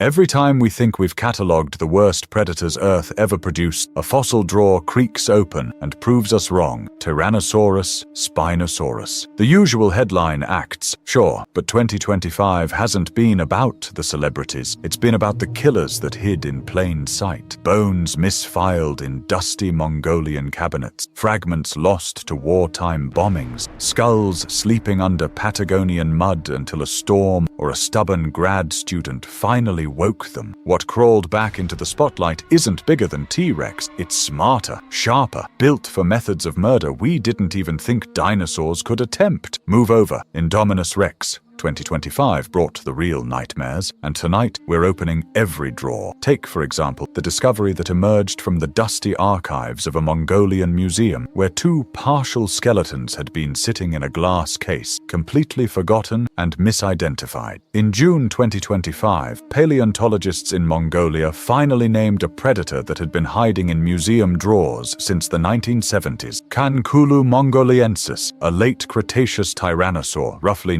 Every time we think we've catalogued the worst predators Earth ever produced, a fossil drawer creaks open and proves us wrong. Tyrannosaurus, Spinosaurus. The usual headline acts, sure, but 2025 hasn't been about the celebrities. It's been about the killers that hid in plain sight. Bones misfiled in dusty Mongolian cabinets, fragments lost to wartime bombings, skulls sleeping under Patagonian mud until a storm or a stubborn grad student finally woke them. What crawled back into the spotlight isn't bigger than T-Rex. It's smarter, sharper, built for methods of murder we didn't even think dinosaurs could attempt. Move over. Indominus Rex. 2025 brought the real nightmares, and tonight we're opening every drawer. Take, for example, the discovery that emerged from the dusty archives of a Mongolian museum, where two partial skeletons had been sitting in a glass case, completely forgotten and misidentified. In June 2025, paleontologists in Mongolia finally named a predator that had been hiding in museum drawers since the 1970s. Khankhuuluu mongolensis, a late Cretaceous tyrannosaur, roughly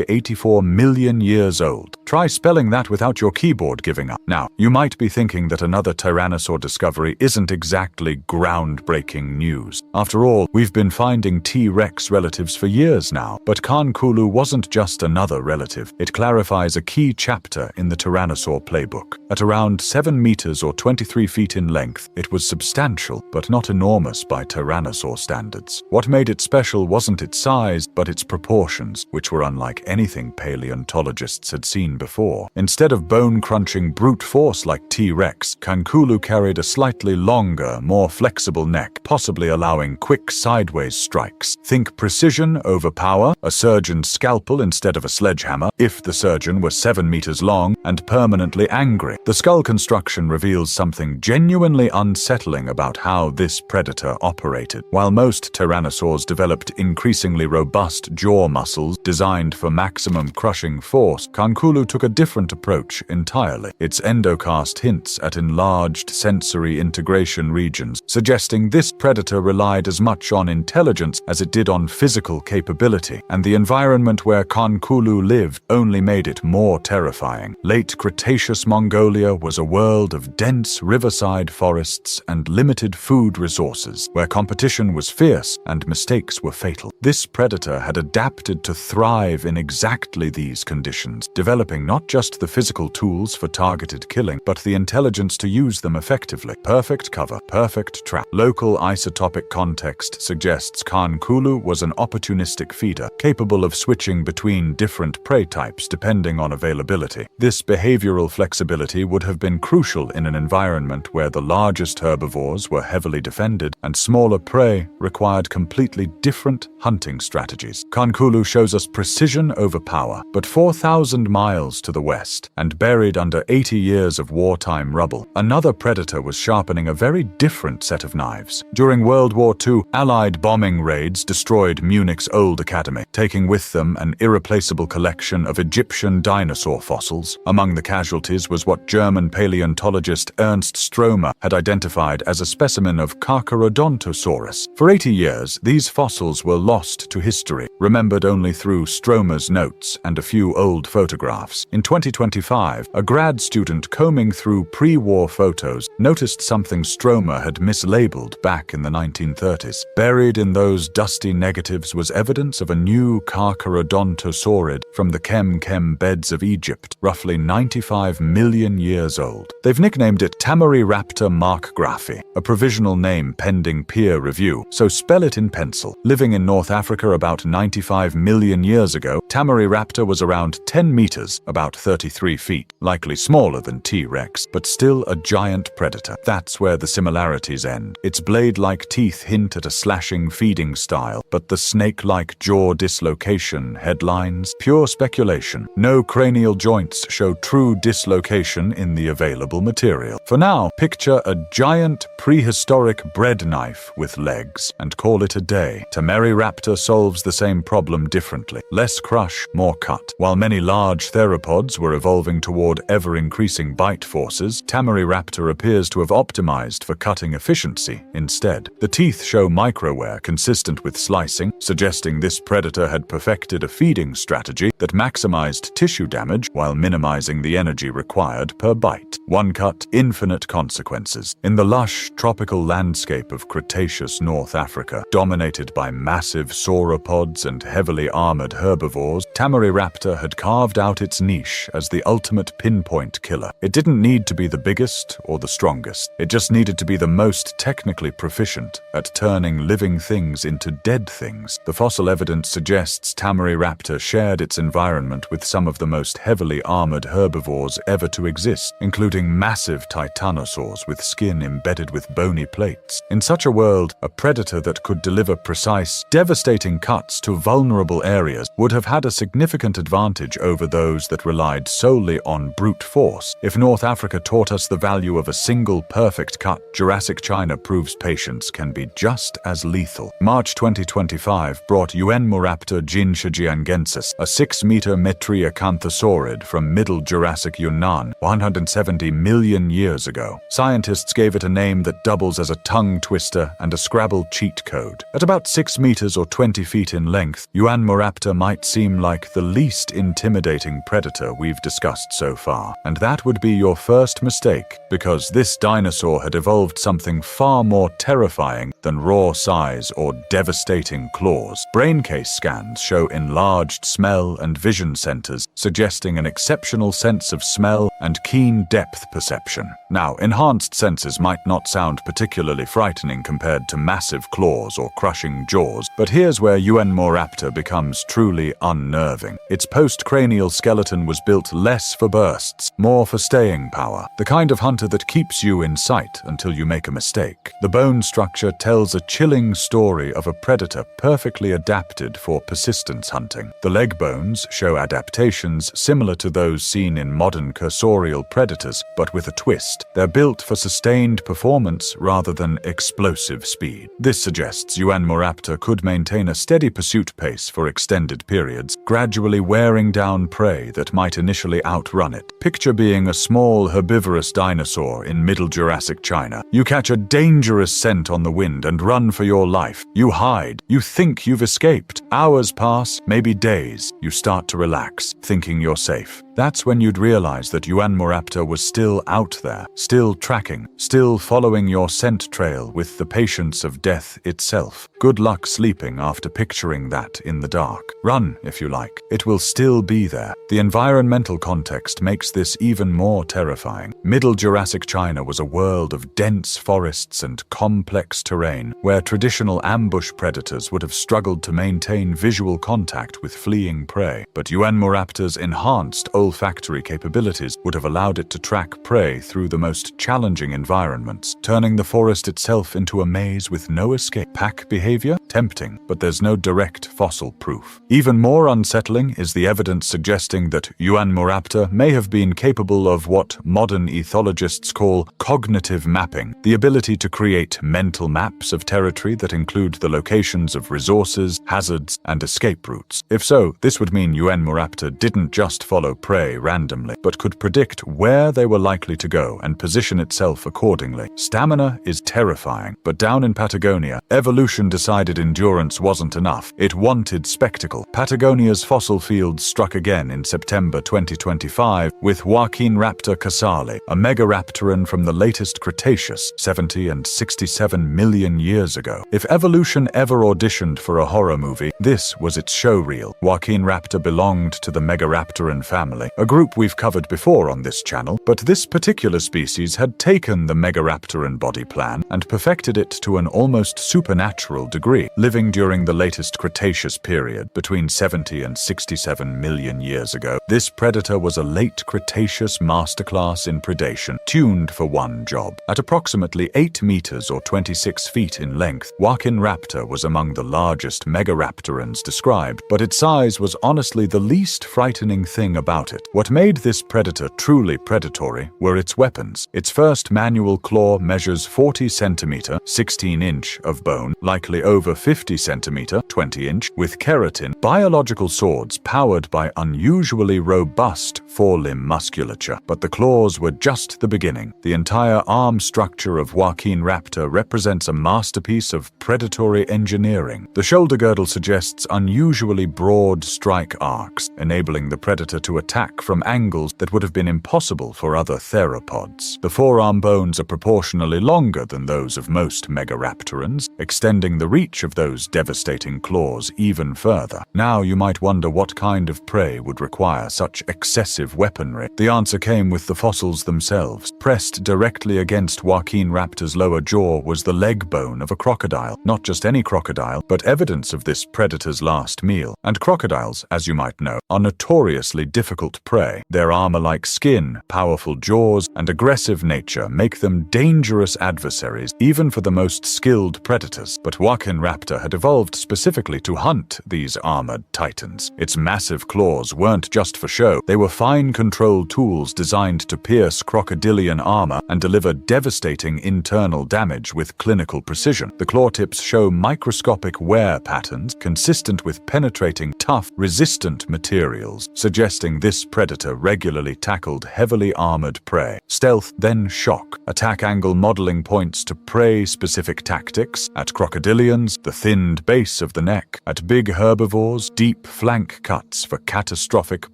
84 million years old. Try spelling that without your keyboard giving up. Now, you might be thinking that another tyrannosaur discovery isn't exactly groundbreaking news. After all, we've been finding T-Rex relatives for years now, but Khankhuuluu wasn't just another relative. It clarifies a key chapter in the tyrannosaur playbook. At around 7 meters or 23 feet in length, it was substantial, but not enormous by tyrannosaur standards. What made it special wasn't its size, but its proportions, which were unlike anything paleontologists had seen before. Instead of bone-crunching brute force like T-Rex, Khankhuuluu carried a slightly longer, more flexible neck, possibly allowing quick sideways strikes. Think precision over power, a surgeon's scalpel instead of a sledgehammer, if the surgeon were 7 meters long and permanently angry. The skull construction reveals something genuinely unsettling about how this predator operated. While most tyrannosaurs developed increasingly robust jaw muscles designed for maximum crushing force, Khankhuuluu took a different approach entirely. Its endocast hints at enlarged sensory integration regions, suggesting this predator relied as much on intelligence as it did on physical capability, and the environment where Khankhuuluu lived only made it more terrifying. Late Cretaceous Mongolia was a world of dense riverside forests and limited food resources, where competition was fierce and mistakes were fatal. This predator had adapted to thrive in exactly these conditions, developing not just the physical tools for targeted killing, but the intelligence to use them effectively. Perfect cover, perfect trap. Local isotopic context suggests Khankhuuluu was an opportunistic feeder, capable of switching between different prey types depending on availability. This behavioral flexibility would have been crucial in an environment where the largest herbivores were heavily defended and smaller prey required completely different hunting strategies. Khankhuuluu shows us precision over power, but 4,000 miles to the west, and buried under 80 years of wartime rubble, another predator was sharpening a very different set of knives. During World War II, Allied bombing raids destroyed Munich's old academy, taking with them an irreplaceable collection of Egyptian dinosaur fossils. Among the casualties was what German paleontologist Ernst Stromer had identified as a specimen of Carcharodontosaurus. For 80 years, these fossils were lost to history, remembered only through Stromer's notes and a few old photographs. In 2025, a grad student combing through pre-war photos noticed something Stromer had mislabeled back in the 1930s. Buried in those dusty negatives was evidence of a new Carcharodontosaurid from the Kem beds of Egypt, roughly 95 million years old. They've nicknamed it Tameryraptor markgraphy, a provisional name pending peer review, so spell it in pencil. Living in North Africa about 95 million years ago, Tameryraptor was around 10 meters, about 33 feet, likely smaller than T-Rex, but still a giant predator. That's where the similarities end. Its blade-like teeth hint at a slashing feeding style, but the snake-like jaw dislocation headlines pure speculation. No cranial joints show true dislocation in the available material. For now, picture a giant prehistoric bread knife with legs and call it a day. Tameryraptor solves the same problem differently. Less crush, more cut. While many large theropods were evolving toward ever-increasing bite forces, Tameryraptor appears to have optimized for cutting efficiency instead. The teeth show microwear consistent with slicing, suggesting this predator had perfected a feeding strategy that maximized tissue damage while minimizing the energy required per bite. One cut, infinite consequences. In the lush, tropical landscape of Cretaceous North Africa, dominated by massive sauropods and heavily armored herbivores, Tameryraptor had carved out its niche as the ultimate pinpoint killer. It didn't need to be the biggest or the strongest. It just needed to be the most technically proficient at turning living things into dead things. The fossil evidence suggests Tameryraptor shared its environment with some of the most heavily armored herbivores ever to exist, including massive titanosaurs with skin embedded with bony plates. In such a world, a predator that could deliver precise, devastating cuts to vulnerable areas would have had a significant advantage over those that relied solely on brute force. If North Africa taught us the value of a single perfect cut, Jurassic China proves patience can be just as lethal. March 2025 brought Yuanmoraptor jinshijiangensis, a 6-meter metriacanthosaurid from Middle Jurassic Yunnan, 170 million years ago. Scientists gave it a name that doubles as a tongue twister and a Scrabble cheat code. At about 6 meters or 20 feet in length, Yuanmoraptor might seem like the least intimidating predator we've discussed so far. And that would be your first mistake, because this dinosaur had evolved something far more terrifying than raw size or devastating claws. Brain case scans show enlarged smell and vision centers, suggesting an exceptional sense of smell and keen depth perception. Now, enhanced senses might not sound particularly frightening compared to massive claws or crushing jaws, but here's where Yuanmoraptor becomes truly unnerving. Its postcranial skeleton was built less for bursts, more for staying power, the kind of hunter that keeps you in sight until you make a mistake. The bone structure tells a chilling story of a predator perfectly adapted for persistence hunting. The leg bones show adaptations similar to those seen in modern cursorial predators, but with a twist. They're built for sustained performance rather than explosive speed. This suggests Yuanmoraptor could maintain a steady pursuit pace for extended periods, gradually wearing down prey that might initially outrun it. Picture being a small herbivorous dinosaur in Middle Jurassic China. You catch a dangerous scent on the wind and run for your life. You hide. You think you've escaped. Hours pass, maybe days. You start to relax, thinking you're safe. That's when you'd realize that Yuanmoraptor was still out there, still tracking, still following your scent trail with the patience of death itself. Good luck sleeping after picturing that in the dark. Run, if you like. It will still be there. The environmental context makes this even more terrifying. Middle Jurassic China was a world of dense forests and complex terrain, where traditional ambush predators would have struggled to maintain visual contact with fleeing prey. But Yuanmoraptor's enhanced olfactory capabilities would have allowed it to track prey through the most challenging environments, turning the forest itself into a maze with no escape. Pack behavior? Tempting, but there's no direct fossil proof. Even more unsettling is the evidence suggesting that Yuanmoraptor may have been capable of what modern ethologists call cognitive mapping, the ability to create mental maps of territory that include the locations of resources, hazards, and escape routes. If so, this would mean Yuanmoraptor didn't just follow prey randomly, but could predict where they were likely to go and position itself accordingly. Stamina is terrifying, but down in Patagonia, evolution decided endurance wasn't enough. It wanted spectacle. Patagonia's fossil fields struck again in September 2025 with Waqinraptor casale, a megaraptoran from the latest Cretaceous, 70 and 67 million years ago. If evolution ever auditioned for a horror movie, this was its showreel. Waqinraptor belonged to the megaraptoran family, a group we've covered before on this channel, but this particular species had taken the megaraptoran body plan and perfected it to an almost supernatural degree, living during the latest Cretaceous period, between 70 and 67 million years ago. This predator was a late Cretaceous masterclass in predation, tuned for one job. At approximately 8 meters or 26 feet in length, Waqinraptor was among the largest megaraptorans described, but its size was honestly the least frightening thing about it. What made this predator truly predatory were its weapons. Its first manual claw measures 40 centimeter, 16 inch of bone, likely over 50 centimeter (20-inch) with keratin, biological swords powered by unusually robust forelimb musculature. But the claws were just the beginning. The entire arm structure of Waqinraptor represents a masterpiece of predatory engineering. The shoulder girdle suggests unusually broad strike arcs, enabling the predator to attack from angles that would have been impossible for other theropods. The forearm bones are proportionally longer than those of most megaraptorans, extending the reach of those devastating claws even further. Now you might wonder what kind of prey would require such excessive weaponry. The answer came with the fossils themselves. Pressed directly against Waqinraptor's lower jaw was the leg bone of a crocodile. Not just any crocodile, but evidence of this predator's last meal. And crocodiles, as you might know, are notoriously difficult prey. Their armor-like skin, powerful jaws, and aggressive nature make them dangerous adversaries, even for the most skilled predators. But Waqinraptor had evolved specifically to hunt these armored titans. Its massive claws weren't just for show. They were fine control tools designed to pierce crocodilian armor and deliver devastating internal damage with clinical precision. The claw tips show microscopic wear patterns consistent with penetrating, tough, resistant materials, suggesting this predator regularly tackled heavily armored prey. Stealth, then shock. Attack angle modeling points to prey-specific tactics. At crocodilians, the thinned base of the neck. At big herbivores, deep flank cuts for catastrophic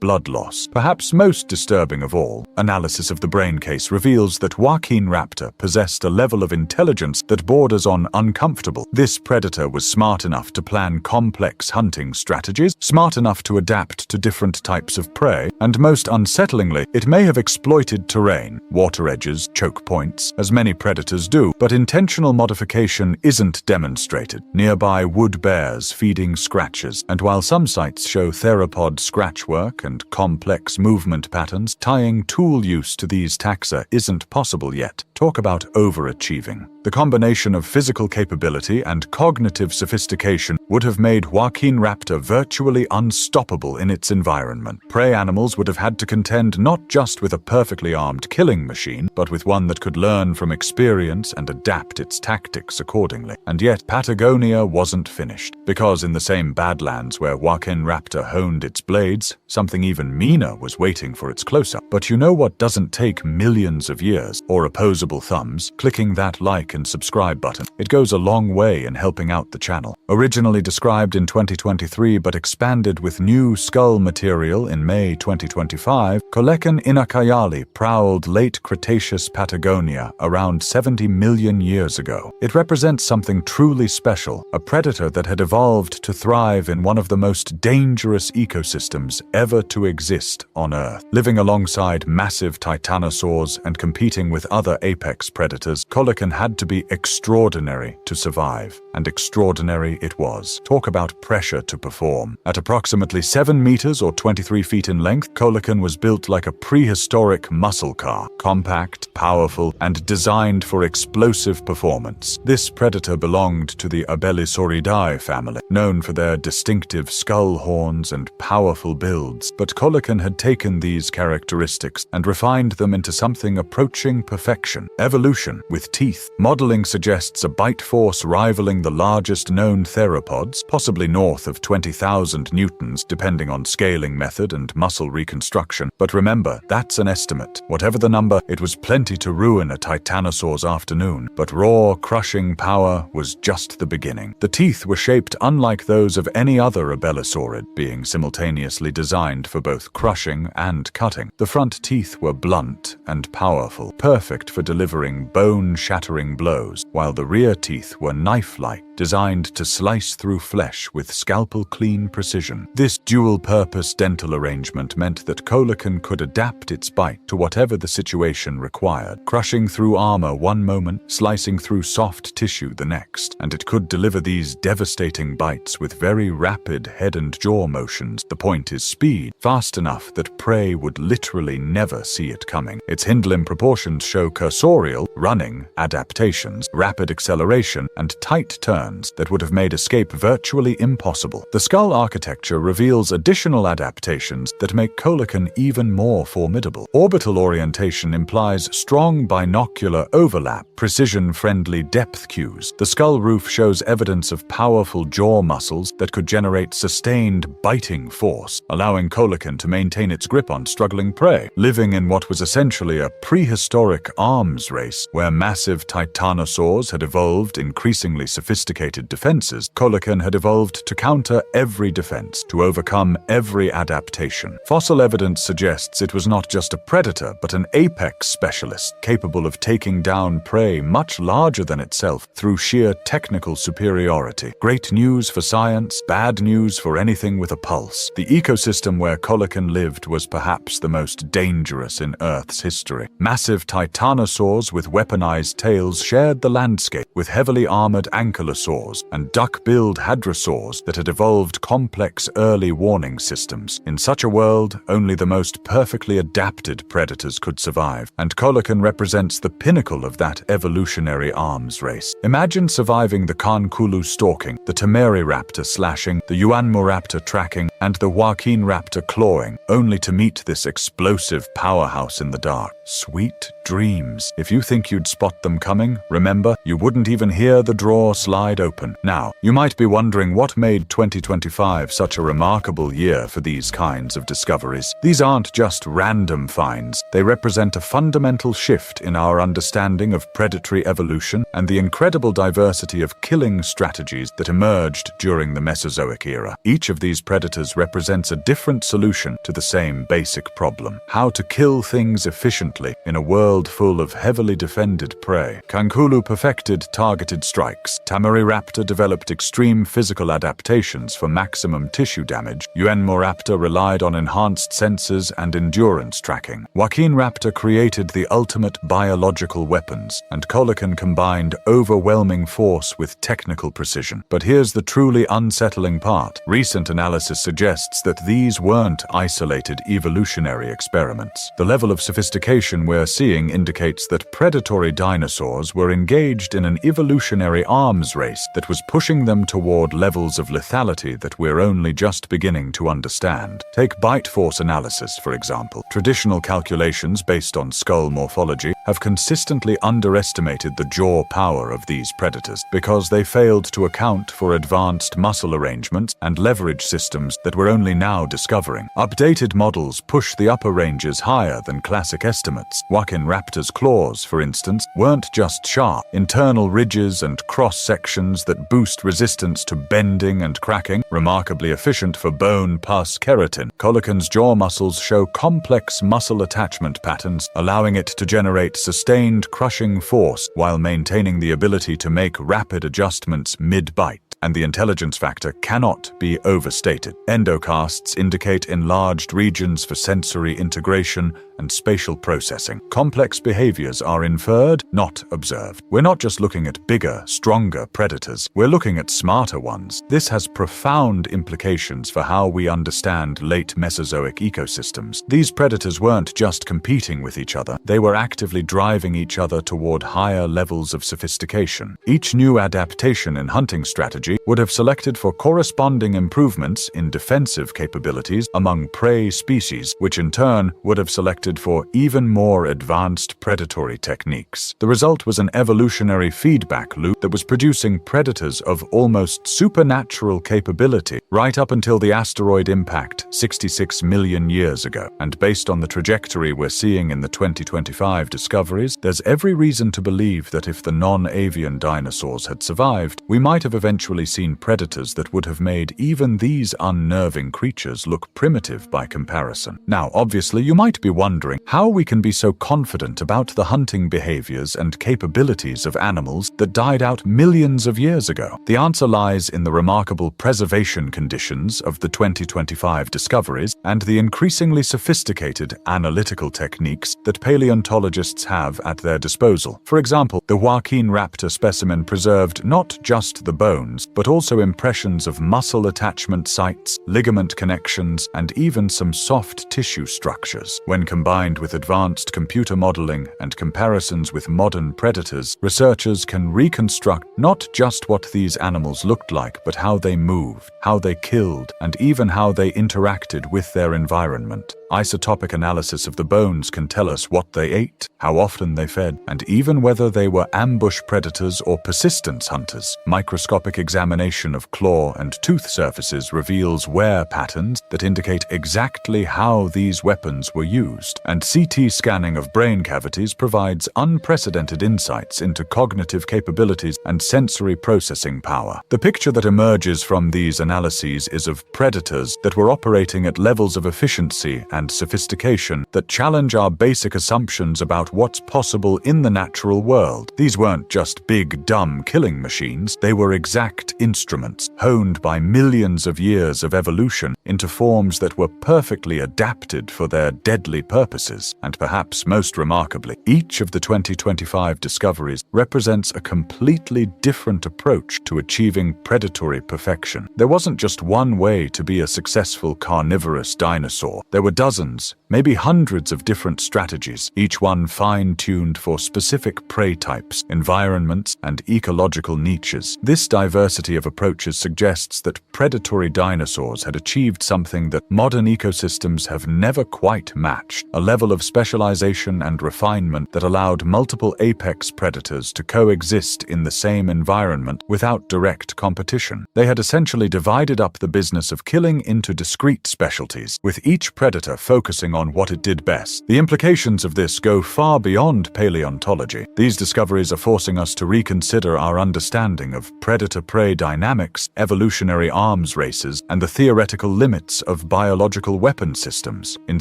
blood loss. Perhaps most disturbing of all, analysis of the brain case reveals that Waqinraptor possessed a level of intelligence that borders on uncomfortable. This predator was smart enough to plan complex hunting strategies, smart enough to adapt to different types of prey, and most unsettlingly, it may have exploited terrain, water edges, choke points, as many predators do, but intentional modification isn't demonstrated. Nearby wood bears feeding scratches, and while some sites show theropod scratchwork and complex movement patterns, tying tool use to these taxa isn't possible yet. Talk about overachieving. The combination of physical capability and cognitive sophistication would have made Waqinraptor virtually unstoppable in its environment. Prey animals would have had to contend not just with a perfectly armed killing machine, but with one that could learn from experience and adapt its tactics accordingly. And yet Patagonia wasn't finished, because in the same badlands where Waqinraptor honed its blades, something even meaner was waiting for its close-up. But you know what doesn't take millions of years, or opposable thumbs? Clicking that like and subscribe button. It goes a long way in helping out the channel. Originally described in 2023 but expanded with new skull material in May 2025, Koleken inakayali prowled late Cretaceous Patagonia around 70 million years ago. It represents something truly special, a predator that had evolved to thrive in one of the most dangerous ecosystems ever to exist on Earth. Living alongside massive titanosaurs and competing with other apex predators, Koleken had to be extraordinary to survive, and extraordinary it was. Talk about pressure to perform. At approximately 7 meters or 23 feet in length, Koleken was built like a prehistoric muscle car, compact, powerful, and designed for explosive performance. This predator belonged to the Abelisauridae family, known for their distinctive skull horns and powerful builds, but Koleken had taken these characteristics and refined them into something approaching perfection. Evolution, with teeth. Modeling suggests a bite force rivaling the largest known theropods, possibly north of 20,000 newtons depending on scaling method and muscle reconstruction. But remember, that's an estimate. Whatever the number, it was plenty to ruin a titanosaur's afternoon, but raw, crushing power was just the beginning. The teeth were shaped unlike those of any other abelisaurid, being simultaneously designed for both crushing and cutting. The front teeth were blunt and powerful, perfect for delivering bone-shattering blows, while the rear teeth were knife-like, designed to slice through flesh with scalpel-clean precision. This dual-purpose dental arrangement meant that Koleken could adapt its bite to whatever the situation required, crushing through armor one moment, slicing through soft tissue the next, and it could deliver these devastating bites with very rapid head and jaw motions. The point is speed, fast enough that prey would literally never see it coming. Its hindlimb proportions show cursorial, running, adaptations, rapid acceleration and tight turns that would have made escape virtually impossible. The skull architecture reveals additional adaptations that make Koleken even more formidable. Orbital orientation implies strong binocular overlap, precision-friendly depth cues. The skull roof shows evidence of powerful jaw muscles that could generate sustained biting force, allowing Koleken to maintain its grip on struggling prey. Living in what was essentially a prehistoric arms race, where massive titanosaurs had evolved increasingly sophisticated defenses, Koleken had evolved to counter every defense, to overcome every adaptation. Fossil evidence suggests it was not just a predator, but an apex specialist, capable of taking down prey much larger than itself through sheer technical superiority. Great news for science, bad news for anything with a pulse. The ecosystem where Koleken lived was perhaps the most dangerous in Earth's history. Massive titanosaurs with weaponized tails shared the landscape, with heavily armored ankylosaurs and duck-billed hadrosaurs that had evolved complex early warning systems. In such a world, only the most perfectly adapted predators could survive, and Koleken represents the pinnacle of that evolutionary arms race. Imagine surviving the Khankhuuluu stalking, the Tameryraptor slashing, the Yuanmoraptor tracking, and the Waqinraptor clawing, only to meet this explosive powerhouse in the dark. Sweet dreams. If you think you'd spot them coming, remember, you wouldn't even hear the drawer slide open. Now, you might be wondering what made 2025 such a remarkable year for these kinds of discoveries. These aren't just random finds. They represent a fundamental shift in our understanding of predatory evolution and the incredible diversity of killing strategies that emerged during the Mesozoic era. Each of these predators represents a different solution to the same basic problem: how to kill things efficiently in a world full of heavily defended prey. Khankhuuluu perfected targeted strikes. Tameryraptor developed extreme physical adaptations for maximum tissue damage. Yuanmoraptor relied on enhanced sensors and endurance tracking. Waqinraptor created the ultimate biological weapons, and Koleken combined overwhelming force with technical precision. But here's the truly unsettling part. Recent analysis suggests that these weren't isolated evolutionary experiments. The level of sophistication we're seeing indicates that predatory dinosaurs were engaged in an evolutionary arms race that was pushing them toward levels of lethality that we're only just beginning to understand. Take bite force analysis, for example. Traditional calculations based on skull morphology have consistently underestimated the jaw power of these predators because they failed to account for advanced muscle arrangements and leverage systems that we're only now discovering. Updated models push the upper ranges higher than classic estimates. Waqinraptor's claws, for instance, weren't just sharp. Internal ridges and cross-sections that boost resistance to bending and cracking, remarkably efficient for bone pus keratin. Koleken's jaw muscles show complex muscle attachment patterns, allowing it to generate sustained crushing force while maintaining the ability to make rapid adjustments mid-bite. And the intelligence factor cannot be overstated. Endocasts indicate enlarged regions for sensory integration and spatial processing. Complex behaviors are inferred, not observed. We're not just looking at bigger, stronger predators. We're looking at smarter ones. This has profound implications for how we understand late Mesozoic ecosystems. These predators weren't just competing with each other. They were actively driving each other toward higher levels of sophistication. Each new adaptation in hunting strategy would have selected for corresponding improvements in defensive capabilities among prey species, which in turn would have selected for even more advanced predatory techniques. The result was an evolutionary feedback loop that was producing predators of almost supernatural capability right up until the asteroid impact 66 million years ago. And based on the trajectory we're seeing in the 2025 discoveries, there's every reason to believe that if the non-avian dinosaurs had survived, we might have eventually seen predators that would have made even these unnerving creatures look primitive by comparison. Now, obviously, you might be wondering how we can be so confident about the hunting behaviors and capabilities of animals that died out millions of years ago. The answer lies in the remarkable preservation conditions of the 2025 discoveries and the increasingly sophisticated analytical techniques that paleontologists have at their disposal. For example, the Waqinraptor specimen preserved not just the bones, but also impressions of muscle attachment sites, ligament connections, and even some soft tissue structures. When combined with advanced computer modeling and comparisons with modern predators, researchers can reconstruct not just what these animals looked like, but how they moved, how they killed, and even how they interacted with their environment. Isotopic analysis of the bones can tell us what they ate, how often they fed, and even whether they were ambush predators or persistence hunters. Microscopic examination of claw and tooth surfaces reveals wear patterns that indicate exactly how these weapons were used, and CT scanning of brain cavities provides unprecedented insights into cognitive capabilities and sensory processing power. The picture that emerges from these analyses is of predators that were operating at levels of efficiency and sophistication that challenge our basic assumptions about what's possible in the natural world. These weren't just big, dumb killing machines, they were exact instruments, honed by millions of years of evolution into forms that were perfectly adapted for their deadly purposes. And perhaps most remarkably, each of the 2025 discoveries represents a completely different approach to achieving predatory perfection. There wasn't just one way to be a successful carnivorous dinosaur. There were dozens, maybe hundreds of different strategies, each one fine-tuned for specific prey types, environments, and ecological niches. This diversity of approaches suggests that predatory dinosaurs had achieved something that modern ecosystems have never quite matched, a level of specialization and refinement that allowed multiple apex predators to coexist in the same environment without direct competition. They had essentially divided up the business of killing into discrete specialties, with each predator focusing on what it did best. The implications of this go far beyond paleontology. These discoveries are forcing us to reconsider our understanding of predator-prey dynamics, evolutionary arms races, and the theoretical limits of biological weapon systems. In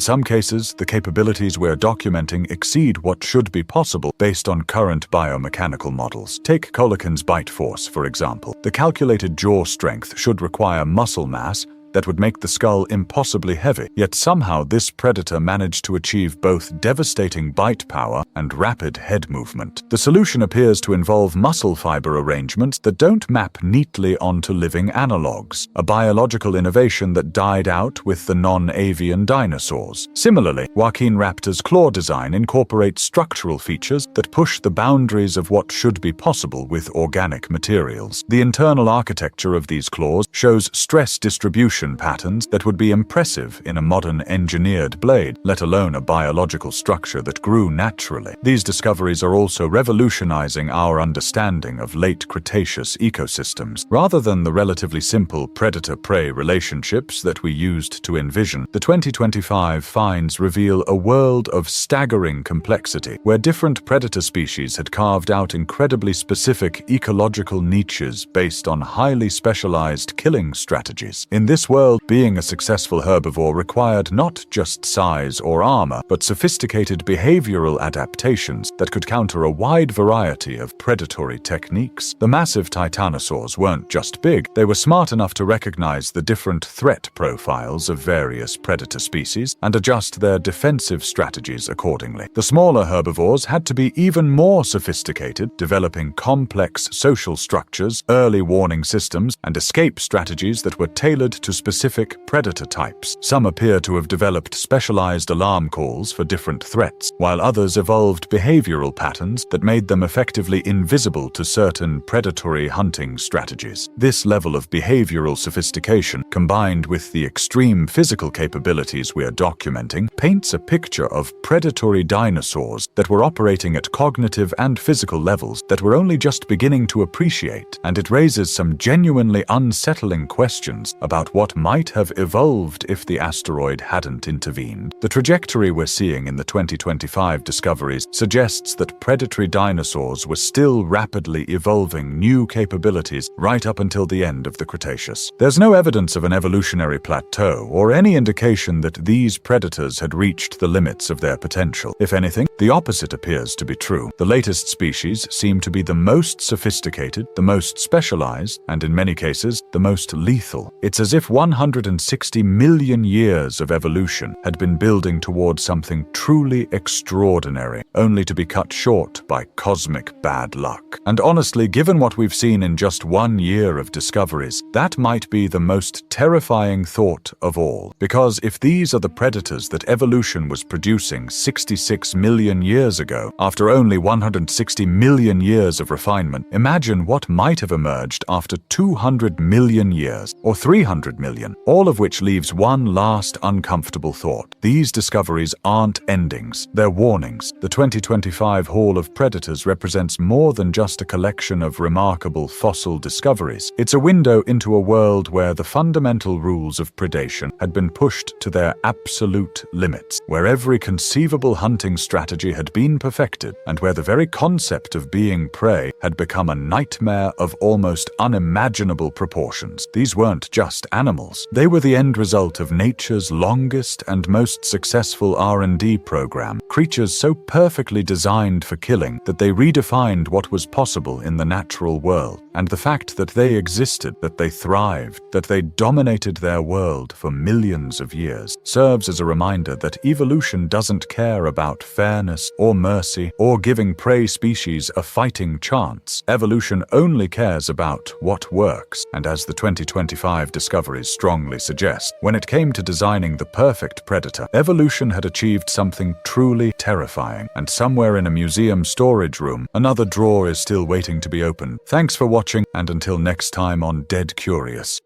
some cases, the capabilities we're documenting exceed what should be possible based on current biomechanical models. Take Koleken's bite force, for example. The calculated jaw strength should require muscle mass that would make the skull impossibly heavy, yet somehow this predator managed to achieve both devastating bite power and rapid head movement. The solution appears to involve muscle fiber arrangements that don't map neatly onto living analogs, a biological innovation that died out with the non-avian dinosaurs. Similarly, Waqinraptor's claw design incorporates structural features that push the boundaries of what should be possible with organic materials. The internal architecture of these claws shows stress distribution patterns that would be impressive in a modern engineered blade, let alone a biological structure that grew naturally. These discoveries are also revolutionizing our understanding of late Cretaceous ecosystems. Rather than the relatively simple predator-prey relationships that we used to envision, the 2025 finds reveal a world of staggering complexity, where different predator species had carved out incredibly specific ecological niches based on highly specialized killing strategies. In this world, being a successful herbivore required not just size or armor, but sophisticated behavioral adaptations that could counter a wide variety of predatory techniques. The massive titanosaurs weren't just big, they were smart enough to recognize the different threat profiles of various predator species and adjust their defensive strategies accordingly. The smaller herbivores had to be even more sophisticated, developing complex social structures, early warning systems, and escape strategies that were tailored to specific predator types. Some appear to have developed specialized alarm calls for different threats, while others evolved behavioral patterns that made them effectively invisible to certain predatory hunting strategies. This level of behavioral sophistication, combined with the extreme physical capabilities we are documenting, paints a picture of predatory dinosaurs that were operating at cognitive and physical levels that we're only just beginning to appreciate, and it raises some genuinely unsettling questions about what might have evolved if the asteroid hadn't intervened. The trajectory we're seeing in the 2025 discoveries suggests that predatory dinosaurs were still rapidly evolving new capabilities right up until the end of the Cretaceous. There's no evidence of an evolutionary plateau or any indication that these predators had reached the limits of their potential. If anything, the opposite appears to be true. The latest species seem to be the most sophisticated, the most specialized, and in many cases, the most lethal. It's as if 160 million years of evolution had been building towards something truly extraordinary, only to be cut short by cosmic bad luck. And honestly, given what we've seen in just 1 year of discoveries, that might be the most terrifying thought of all. Because if these are the predators that evolution was producing 66 million years ago, after only 160 million years of refinement, imagine what might have emerged after 200 million years, or 300 million, all of which leaves one last uncomfortable thought. These discoveries aren't endings, they're warnings. The 2025 Hall of Predators represents more than just a collection of remarkable fossil discoveries. It's a window into a world where the fundamental rules of predation had been pushed to their absolute limits, where every conceivable hunting strategy had been perfected, and where the very concept of being prey had become a nightmare of almost unimaginable proportions. These weren't just animals. They were the end result of nature's longest and most successful R&D program, creatures so perfectly designed for killing that they redefined what was possible in the natural world. And the fact that they existed, that they thrived, that they dominated their world for millions of years, serves as a reminder that evolution doesn't care about fairness or mercy or giving prey species a fighting chance. Evolution only cares about what works. And as the 2025 discoveries strongly suggest, when it came to designing the perfect predator, evolution had achieved something truly terrifying. And somewhere in a museum storage room, another drawer is still waiting to be opened. Thanks for watching, and until next time on Dead Curious.